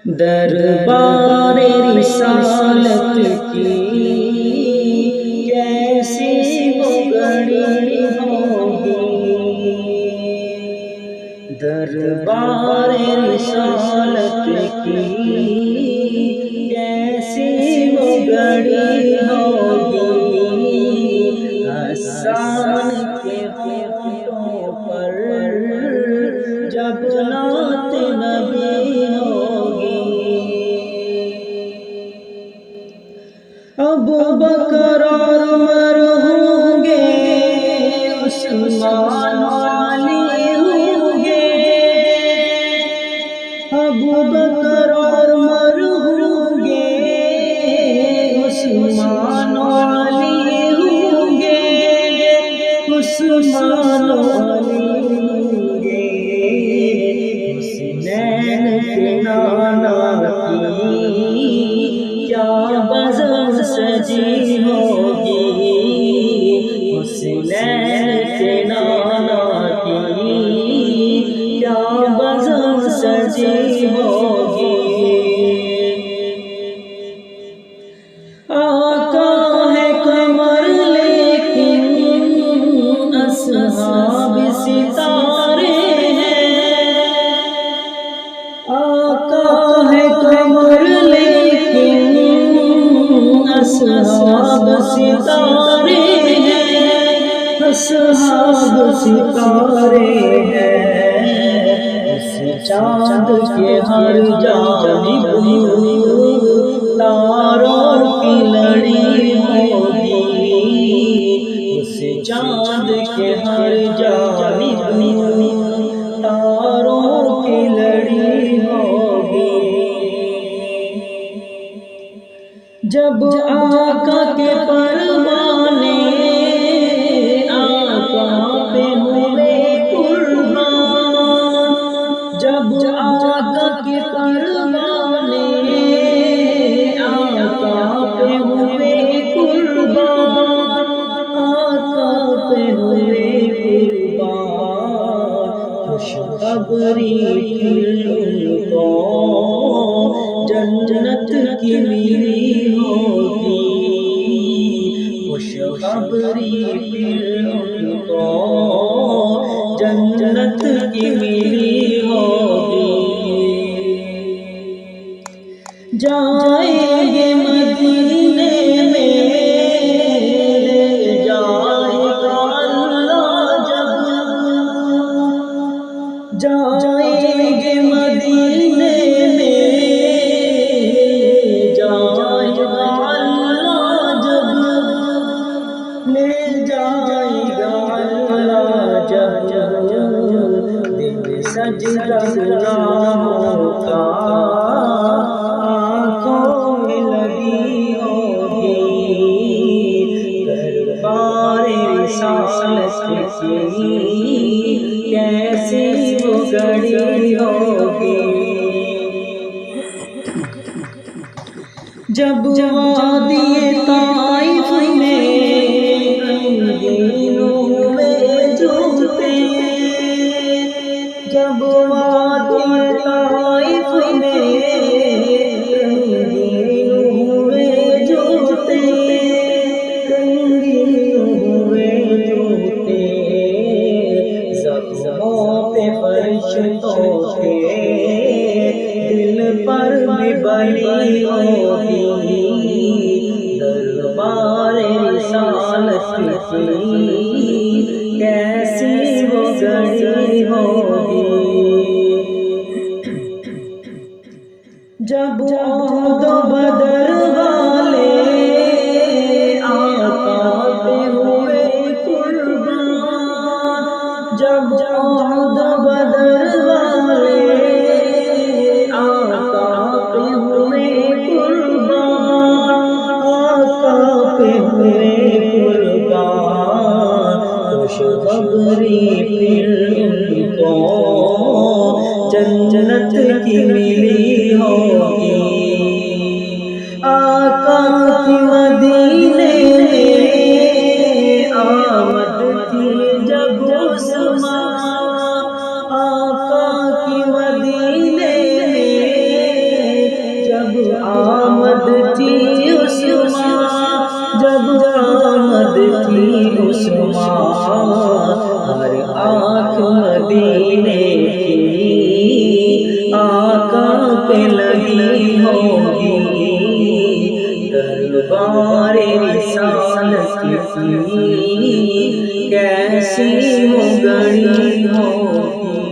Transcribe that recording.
دربار رسالت کی کیسی وہ گھڑی ہوگی، دربار رسالت کی کیسی وہ گھڑی ہوگی، حسان کے ہونٹوں پر جب نعت نبی ہوگی، ابو بکر اور عمر ہوں گے، عثمان و علی ہوں گے، ابو بکر اور عمر ہوں گے، عثمان و علی ہوں گے، عثمان و علی ہوں گے، حسنین کے نانا کی کیا بزم سجی ہوگی، حسنین کے نانا کی کیا بزم سجی ہوگی، آقا ہے قمر لیکن اصحاب ستارے ہیں، آقا ہے قمر لیکن اصحاب ستارے ہیں، اصحاب ستارے ہیں، اس چاند کے ہر جانب تاروں کی لڑی ہوگی، اس چاند کے ہر جانب تاروں کی لڑی ہوگی، جب آقا کے پروانے آقا پہ ہوئے قربان، جب آقا کے پروانے آقا پہ ہوئے قربان، آقا پہ ہوئے قربان، خوشخبری پھر ان کو جنت کی ملی ہوگی، خوشخبری پھر ان کو جنت کی ملی ہوگی، جائیں گے مدینے میں جائے گا اللہ جب، جائیں گے مدینے میں جائے گا اللہ جب، لے جائے گا اللہ جب، دل سجدہ گناہوں کا آنکھوں میں لگی ہوگی، دربار رسالت کی کیسی وہ گھڑی ہوگی، جب وادی طائف میں رنگین ہوئے جوتے، جب وادی طائف میں رنگین ہوئے جوتے، رنگین ہوئے جوتے، زخموں پہ فرشتوں کے دل پر بھی بلی ہوگی، دربار رسالت کی کیسی وہ گھڑی ہوگی، جب احد و بدر والے آقا پہ ہوئے قربان، جب احد و بدر والے آقا پہ ہوئے قربان، آقا پہ ہوئے قربان، خوشخبری پھر ان کو جنت کی ملی ہوگی، آقا کی مدینے میں آمد تھی جب عثمان، آقا کی مدینے میں دربار رسالت کی کیسی ہو گڑی ہوگی